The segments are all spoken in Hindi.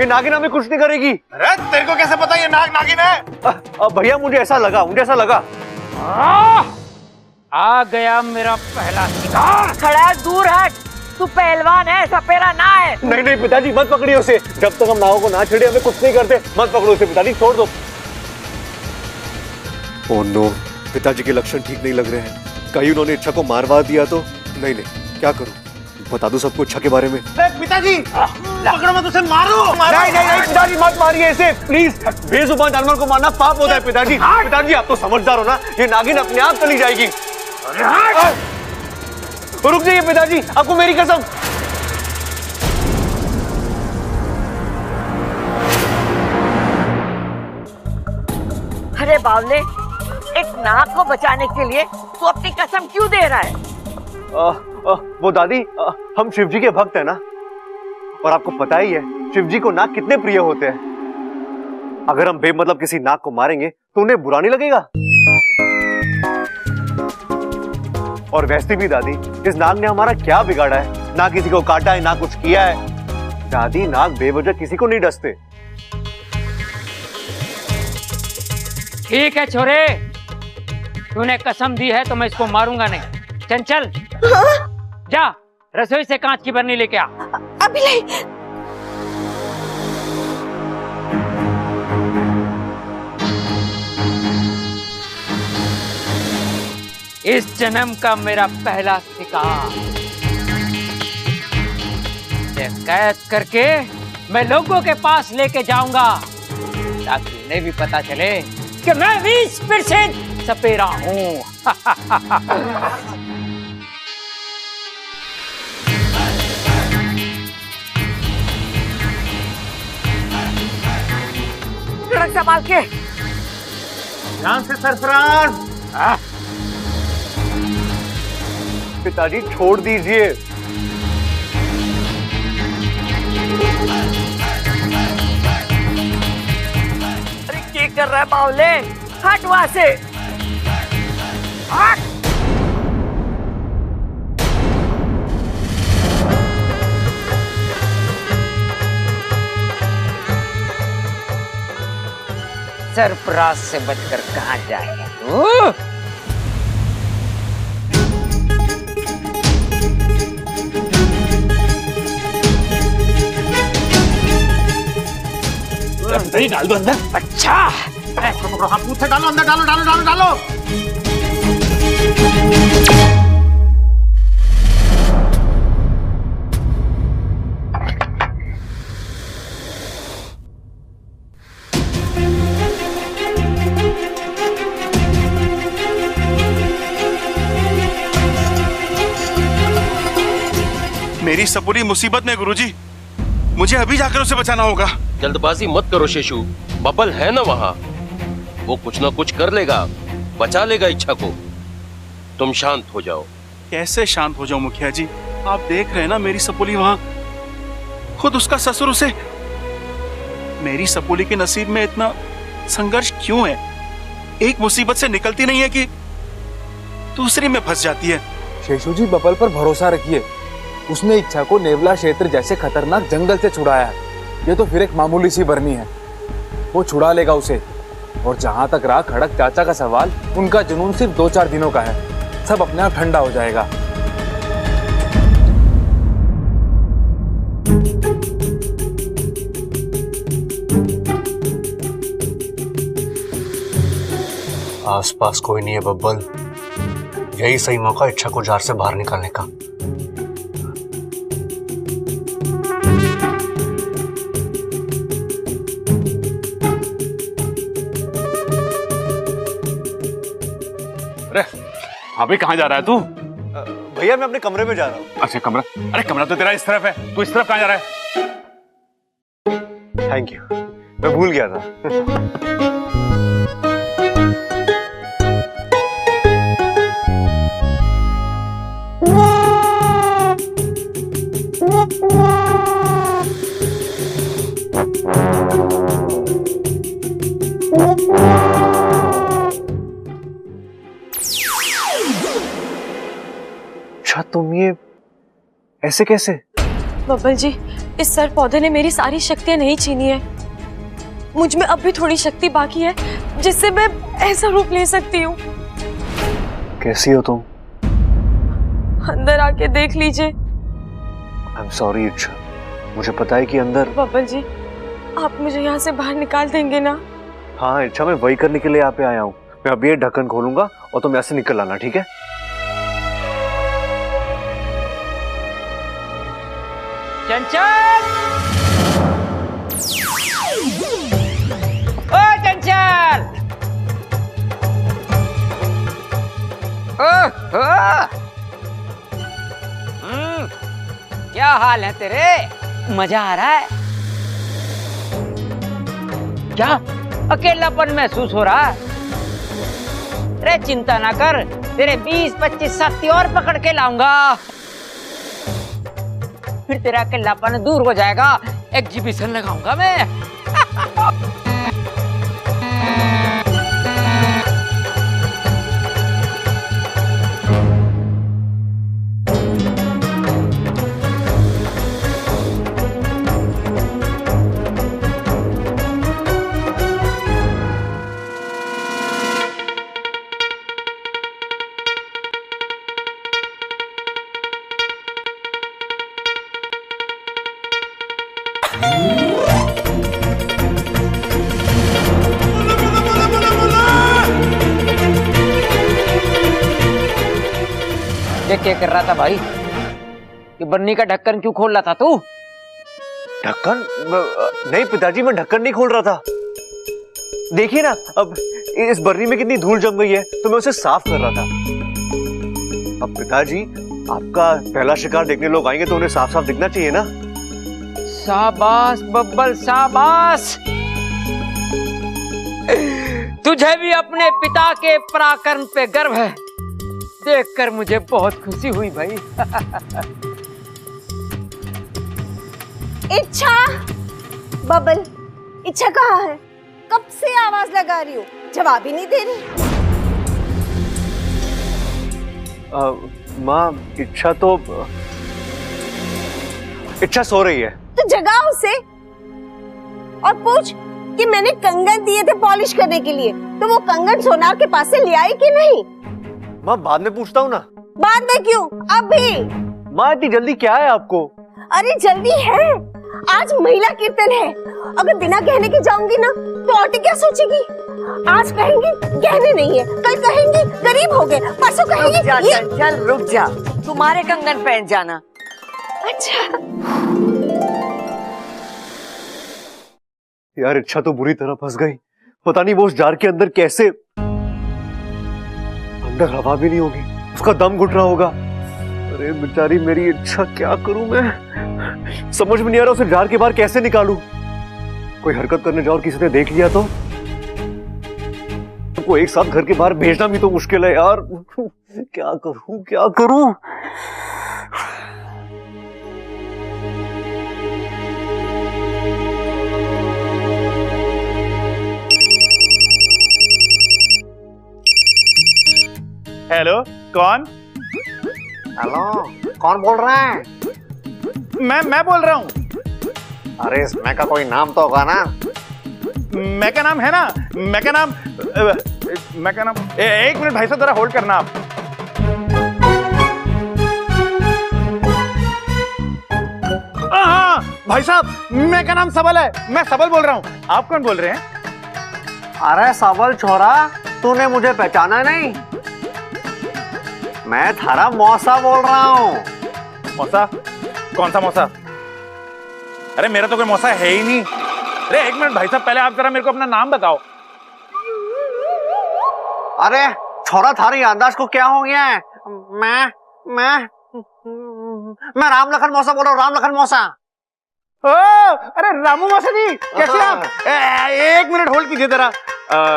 ये नागिन हमें कुछ नहीं करेगी। अरे तेरे को कैसे पता ये नागिन है? भैया मुझे ऐसा लगा। आ गया मेरा पहला शिकार। खड़ा दूर हट, तू पहलवान है, सपेरा ना है। नहीं पिताजी मत पकड़िए उसे, जब तक हम नाव को ना छेड़े हमें कुछ नहीं करते। मत पकड़ो उसे पिताजी, छोड़ दो। ओह नो, पिताजी के लक्षण ठीक नहीं लग रहे हैं। कहीं उन्होंने इच्छा को मारवा दिया तो? नहीं, क्या करूं? बता दो सबको इच्छा के बारे में। पिताजी पकड़ो मत उसे, मारो। नहीं पिताजी मत मारिए इसे प्लीज। बेजुबान जानवर को मारना पाप होता है पिताजी। पिताजी आप तो समझदार हो ना, ये नागिन अपने आप चली जाएगी। रुक जाइए पिताजी, आपको मेरी कसम। अरे बावले, एक नाग को बचाने के लिए तू अपनी कसम क्यों दे रहा है? वो दादी, हम शिव जी के भक्त हैं ना, और आपको पता ही है शिव जी को नाग कितने प्रिय होते हैं। अगर हम बेमतलब किसी नाग को मारेंगे तो उन्हें बुरा नहीं लगेगा। और वैसे भी दादी, इस नाग ने हमारा क्या बिगाड़ा है? ना किसी को काटा है, ना कुछ किया है। दादी, नाग बेवजह किसी को नहीं डसते। ठीक है छोरे, तूने कसम दी है तो मैं इसको मारूंगा नहीं। चंचल, जा रसोई से कांच की बरनी लेके आ। अभी नहीं। इस जन्म का मेरा पहला शिकार कैद करके मैं लोगों के पास लेके जाऊंगा, ताकि उन्हें भी पता चले कि मैं 20% सपेरा हूं। सड़क संभाल के। ध्यान से सरफराज। पिताजी छोड़ दीजिए। अरे क्या कर रहा है बावले? हट वहां से। हट। सरफराज से बचकर कहां जाएगा तू? नहीं डाल दो अंदर। अच्छा, हाथ मुंह से डालो अंदर, डालो। मेरी सपूरी मुसीबत में गुरुजी, मुझे अभी जाकर उसे बचाना होगा। जल्दबाजी मत करो शेषु, बबल है ना वहाँ, वो कुछ ना कुछ कर लेगा, बचा लेगा इच्छा को। तुम शांत हो जाओ। कैसे शांत हो जाऊं मुखिया जी? आप देख रहे हैं ना मेरी सपोली वहाँ, खुद उसका ससुर उसे। मेरी सपोली के नसीब में इतना संघर्ष क्यों है? एक मुसीबत से निकलती नहीं है कि दूसरी में फंस जाती है। शेषु जी, बबल पर भरोसा रखिए, उसने इच्छा को नेवला क्षेत्र जैसे खतरनाक जंगल से छुड़ाया है। ये तो फिर एक मामूली सी बरनी है, वो छुड़ा लेगा उसे। और जहां तक रहा खड़क चाचा का सवाल, उनका जुनून सिर्फ 2-4 दिनों का है, सब अपने आप ठंडा हो जाएगा। आसपास कोई नहीं है बब्बल, यही सही मौका इच्छा को जार से बाहर निकालने का। अरे अभी कहाँ जा रहा है तू? भैया मैं अपने कमरे में जा रहा हूँ। अच्छा कमरा? अरे कमरा तो तेरा इस तरफ है, तू इस तरफ कहाँ जा रहा है? थैंक यू, मैं भूल गया था। अच्छा तुम ये ऐसे कैसे? बब्बल जी, इस सर पौधे ने मेरी सारी शक्तियां नहीं छीनी है। मुझ में अब भी थोड़ी शक्ति बाकी है जिससे मैं ऐसा रूप ले सकती हूँ। कैसी हो तुम? अंदर आके देख लीजिए। आई एम सॉरी इच्छा, मुझे पता है कि अंदर। बब्बल जी, आप मुझे यहाँ से बाहर निकाल देंगे ना? हाँ इच्छा, मैं वही करने के लिए यहाँ पे आया हूँ। मैं अभी ये ढक्कन खोलूंगा और तुम यहाँ से निकल आना, ठीक है? चंचल, ओ चंचल, क्या हाल है तेरे? मजा आ रहा है क्या? अकेलापन महसूस हो रहा है? अरे चिंता ना कर, तेरे 20-25 साथी और पकड़ के लाऊंगा, फिर तेरा अकेलापन दूर हो जाएगा। एग्जीबिशन लगाऊंगा मैं। क्या कर रहा था भाई? ये बन्नी का ढक्कन क्यों खोल रहा था तू? ढक्कन? नहीं पिताजी, मैं ढक्कन नहीं खोल रहा था। देखिए ना, अब इस बर्नी में कितनी धूल जम गई है, तो मैं उसे साफ कर रहा था। अब पिताजी, आपका पहला शिकार देखने लोग आएंगे तो उन्हें साफ साफ दिखना चाहिए ना। शाबाश बब्बल, शाबाश। तुझे भी अपने पिता के पराक्रम पे गर्व है, देखकर मुझे बहुत खुशी हुई भाई। इच्छा, बबल, इच्छा कहाँ है? कब से आवाज लगा रही हो, जवाब ही नहीं दे रही। माँ, इच्छा तो इच्छा सो रही है। तो जगा उसे और पूछ कि मैंने कंगन दिए थे पॉलिश करने के लिए, तो वो कंगन सोनार के पास से ले आई कि नहीं? माँ बाद में पूछता हूँ ना। बाद में क्यों, अभी। माँ इतनी जल्दी क्या है आपको? अरे जल्दी है, आज महिला कीर्तन है। अगर बिना गहने के जाऊंगी ना तो औरतें क्या सोचेगी? आज कहेंगी गहने नहीं है, कल कहेंगी गरीब हो गए, परसों कहेंगी चल रुक जा, तुम्हारे कंगन पहन जाना। अच्छा यार, इच्छा तो बुरी तरह फंस गई। पता नहीं वो उस जार के अंदर कैसे, अंदर हवा भी नहीं होगी, उसका दम घुट रहा होगा। अरे बेचारी मेरी इच्छा, क्या करूं मैं? समझ में नहीं आ रहा उसे जार के बाहर कैसे निकालूं। कोई हरकत करने जाओ और किसी ने देख लिया तो तुमको एक साथ घर के बाहर भेजना भी तो मुश्किल है यार। क्या करूं, क्या करूं? हेलो, कौन? हेलो, कौन बोल रहे हैं? मैं बोल रहा हूँ। अरे इसमें का कोई नाम तो होगा ना? मैं का नाम है ना, मैं का नाम एक मिनट भाई साहब, जरा होल्ड करना आप। हाँ भाई साहब, मैं का नाम सबल है, मैं सबल बोल रहा हूँ। आप कौन बोल रहे हैं? अरे सबल छोरा, तूने मुझे पहचाना नहीं? मैं थारा मौसा बोल रहा हूँ। मौसा? कौन सा मौसा? अरे मेरा तो कोई मौसा है ही नहीं। अरे एक मिनट भाई साहब, पहले आप जरा मेरे को अपना नाम बताओ। अरे छोरा, थारी याददाश्त को क्या हो गया है? मैं राम लखन मौसा बोल रहा हूँ, राम लखन मौसा। ओ, अरे रामू मौसा जी, कैसे आप? एक मिनट होल्ड कीजिए जरा।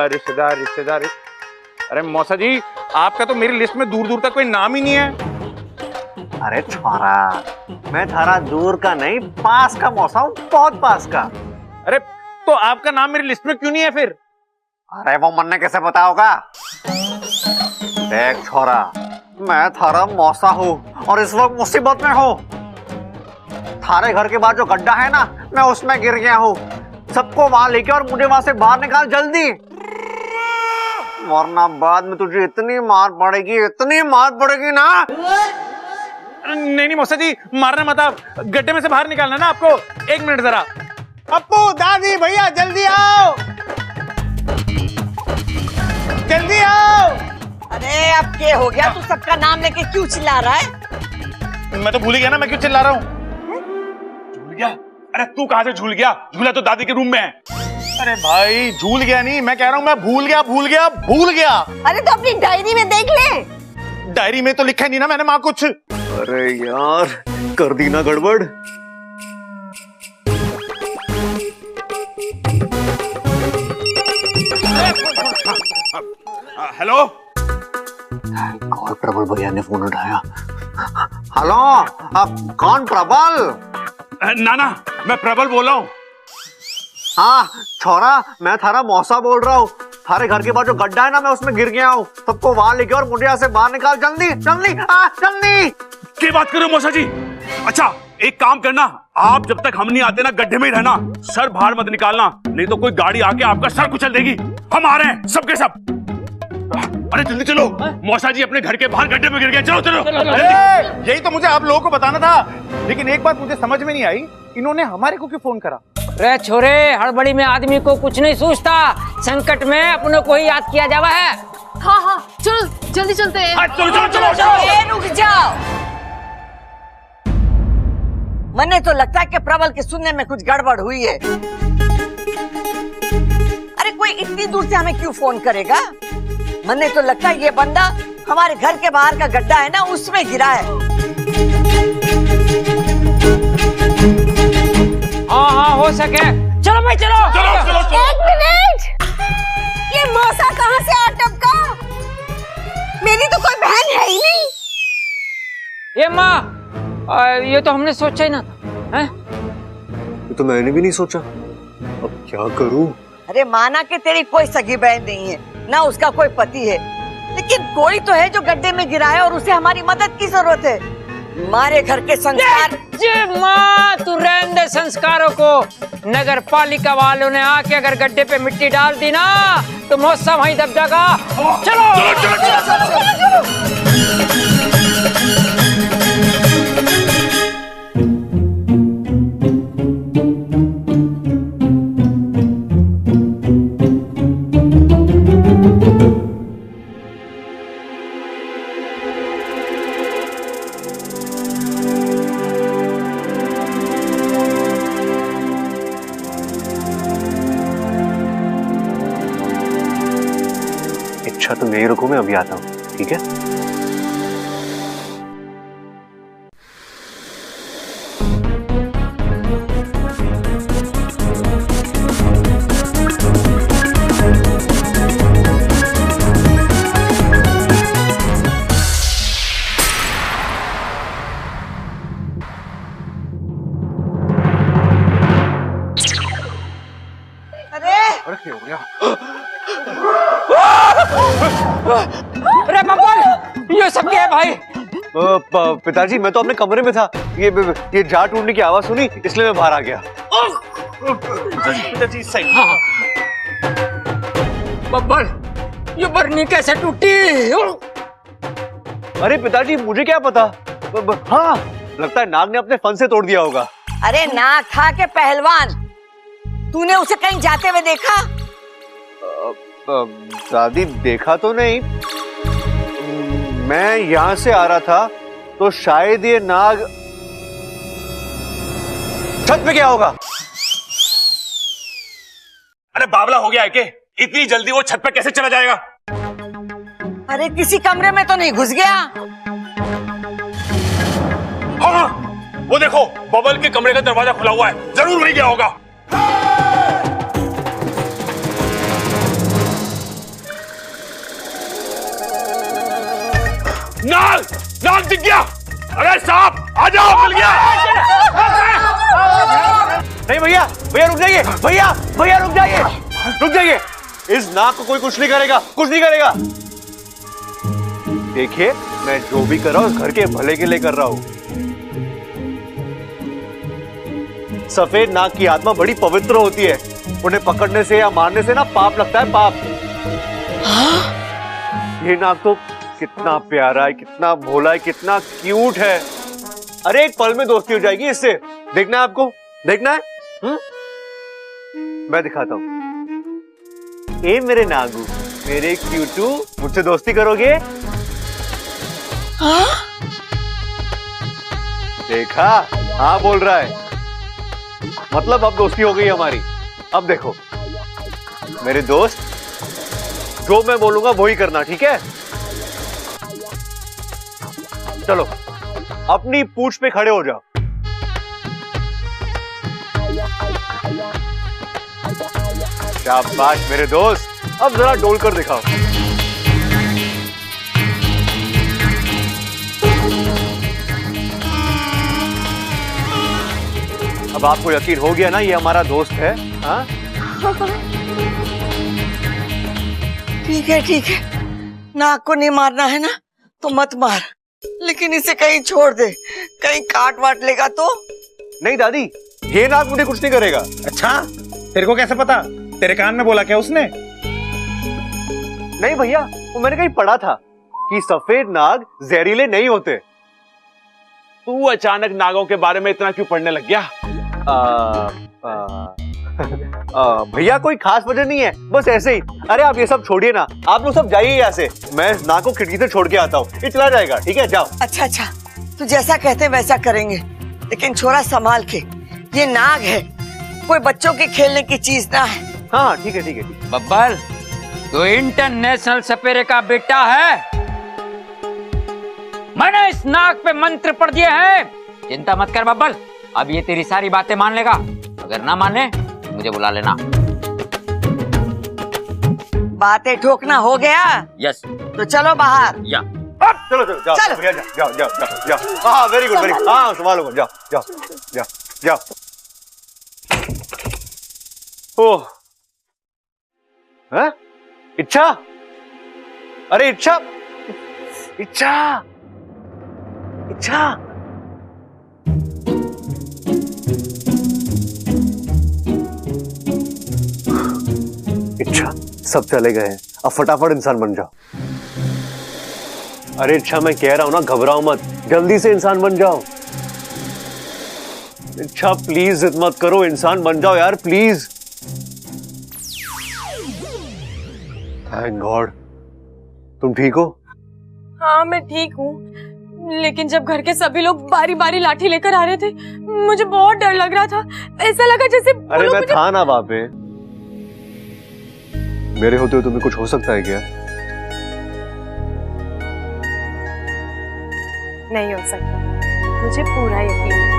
रिश्तेदार। अरे मौसा जी, आपका तो मेरी लिस्ट में दूर दूर तक कोई नाम ही नहीं है। अरे छोरा, मैं थारा दूर का नहीं, पास का मौसा हूँ, बहुत पास का। अरे तो आपका नाम मेरी लिस्ट में क्यों नहीं है फिर? अरे वो मन ने कैसे पता होगा? देख छोरा, मैं थारा मौसा हूँ और इस वक्त मुसीबत में हूँ। थारे घर के बाद जो गड्ढा है ना, मैं उसमें गिर गया हूँ। सबको वहां लेके और मुझे वहां से बाहर निकाल जल्दी, वरना बाद में तुझे इतनी मार पड़ेगी ना। नहीं मौसा जी, मारना मत आप, गड्ढे में से बाहर निकालना ना आपको। 1 मिनट जरा। पप्पू, दादी, भैया जल्दी आओ, जल्दी आओ। अरे अब क्या हो गया? तू सबका नाम लेके क्यों चिल्ला रहा है? मैं तो भूल ही गया ना, मैं क्यों चिल्ला रहा हूँ? झूल गया? अरे तू कहाँ से झूल गया? झूला तो दादी के रूम में है। अरे भाई झूल गया नहीं, मैं कह रहा हूँ मैं भूल गया। अरे तो अपनी डायरी में देख ले। डायरी में तो लिखा नहीं ना मैंने माँ कुछ। अरे यार, कर दी ना गड़बड़। हेलो, और प्रबल भैया ने फोन उठाया। हेलो, आप कौन? प्रबल? नाना, मैं प्रबल बोल रहा हूँ। हाँ छोरा, मैं थारा मौसा बोल रहा हूँ। थारे घर के बाद जो गड्ढा है ना, मैं उसमें गिर गया हूँ। सबको वहां लेके और मुझे यहाँ से बाहर निकाल जल्दी। क्या बात कर रहे हो मौसा जी? अच्छा एक काम करना, आप जब तक हम नहीं आते ना, गड्ढे में ही रहना, सर बाहर मत निकालना, नहीं तो कोई गाड़ी आके आपका सर कुचल देगी। हम आ रहे हैं सबके सब। अरे जल्दी चलो, मौसा जी अपने घर के बाहर गड्ढे में गिर गए। चलो। यही तो मुझे आप लोगों को बताना था, लेकिन एक बात मुझे समझ में नहीं आई, इन्होंने हमारे को क्यों फोन करा? रे छोरे, हड़बड़ी में आदमी को कुछ नहीं सोचता, संकट में अपने को ही याद किया जावा है। हाँ, चलो जल्दी चलते हैं। चलो, रुक जाओ। मने तो लगता है कि प्रबल के सुनने में कुछ गड़बड़ हुई है। अरे कोई इतनी दूर से हमें क्यों फोन करेगा? मने तो लगता है ये बंदा हमारे घर के बाहर का गड्ढा है ना, उसमें गिरा है। हाँ हो सके। चलो भाई चलो। 1 मिनट, ये मौसा कहाँ से आ टपका? मेरी तो कोई बहन है ही नहीं। ये माँ, ये तो हमने सोचा ही ना था। ये तो मैंने भी नहीं सोचा, अब क्या करूं? अरे माना कि तेरी कोई सगी बहन नहीं है ना, उसका कोई पति है, लेकिन कोई तो है जो गड्ढे में गिरा है और उसे हमारी मदद की जरूरत है। हमारे घर के संस्कार। ये माँ, तू रहने दे संस्कारों को। नगर पालिका वालों ने आके अगर गड्ढे पे मिट्टी डाल दी ना, तो मौसम वहीं दब जाएगा। चलो। अच्छा तो नहीं रुको, मैं अभी आता हूँ, ठीक है? अरे क्या हो गया? अरे बब्बल, ये सब क्या है भाई? पिताजी, मैं तो अपने कमरे में था, ये जार टूटने की आवाज सुनी, इसलिए मैं बाहर आ गया। पिताजी सही। हाँ। बब्बल, ये बरनी कैसे टूटी? अरे पिताजी, मुझे क्या पता। हाँ, लगता है नाग ने अपने फन से तोड़ दिया होगा। अरे नाग खा के पहलवान, तूने उसे कहीं जाते हुए देखा? दादी, देखा तो नहीं, मैं यहां से आ रहा था तो शायद ये नाग छत पे क्या होगा। अरे बावला हो गया है के? इतनी जल्दी वो छत पे कैसे चला जाएगा? अरे किसी कमरे में तो नहीं घुस गया? हाँ, वो देखो, बबल के कमरे का दरवाजा खुला हुआ है, जरूर वहीं गया होगा। नाग दिख गया। अरे सांप, आ जाओ, मिल गया। नहीं भैया, रुक जाइए, भैया रुक जाइए। इस नाग को कोई कुछ नहीं करेगा। देखिए, मैं जो भी कर रहा हूँ घर के भले के लिए कर रहा हूँ। सफेद नाग की आत्मा बड़ी पवित्र होती है, उन्हें पकड़ने से या मारने से ना पाप लगता है, पाप। ये नाग तो कितना प्यारा है, कितना भोला है, कितना क्यूट है। अरे एक पल में दोस्ती हो जाएगी इससे। देखना है आपको, देखना है? मैं दिखाता हूं। ए मेरे नागू, मेरे क्यूटू, मुझसे दोस्ती करोगे? देखा, हाँ बोल रहा है। मतलब अब दोस्ती हो गई हमारी। अब देखो मेरे दोस्त, जो मैं बोलूंगा वो ही करना, ठीक है? चलो अपनी पूंछ पे खड़े हो जाओ। शाबाश मेरे दोस्त, अब जरा डोल कर दिखाओ। अब आपको यकीन हो गया ना ये हमारा दोस्त है? हाँ? ठीक है ठीक है, नाग को नहीं मारना है ना तो मत मार, लेकिन इसे कहीं छोड़ दे, कहीं काट वाट लेगा तो। नहीं दादी, ये नाग मुझे कुछ नहीं करेगा। अच्छा, तेरे को कैसे पता? तेरे कान में बोला क्या उसने? नहीं भैया, वो मैंने कहीं पढ़ा था कि सफेद नाग जहरीले नहीं होते। तू अचानक नागों के बारे में इतना क्यों पढ़ने लग गया? भैया कोई खास वजह नहीं है, बस ऐसे ही। अरे आप ये सब छोड़िए ना, आप लोग सब जाइए यहाँ से, मैं नाग को खिड़की से छोड़ के आता हूँ, ये चला जाएगा। ठीक है, जाओ। अच्छा अच्छा, तू जैसा कहते वैसा करेंगे, लेकिन छोरा संभाल के, ये नाग है, कोई बच्चों के खेलने की चीज ना है। हाँ ठीक है ठीक है। बब्बल, तो इंटरनेशनल सपेरे का बेटा है, मैंने इस नाग पे मंत्र पढ़ दिए हैं। चिंता मत कर बब्बल, अब ये तेरी सारी बातें मान लेगा, अगर ना माने मुझे बुला लेना। बातें ठोकना हो गया? यस। तो चलो बाहर। या चलो चलो जाओ, चलो। भैया जाओ जाओ जाओ जाओ। हाँ वेरी गुड वेरी गुड, हाँ संभालो, जाओ जाओ जाओ जाओ। ओह, इच्छा, अरे इच्छा, इच्छा, इच्छा। इच्छा, सब चले गए हैं, अब फटाफट इंसान बन जाओ। अरे इच्छा, मैं कह रहा हूं ना, घबराओ मत, जल्दी से इंसान बन जाओ। इच्छा प्लीज जिद मत करो, इंसान बन जाओ यार प्लीज। थैंक गॉड, तुम ठीक हो? हाँ मैं ठीक हूँ, लेकिन जब घर के सभी लोग बारी बारी लाठी लेकर आ रहे थे, मुझे बहुत डर लग रहा था। ऐसा लगा जैसे अरे मैं था ना वहां पे, मेरे होते हुए तुम्हें कुछ हो सकता है क्या? नहीं हो सकता, मुझे पूरा यकीन है।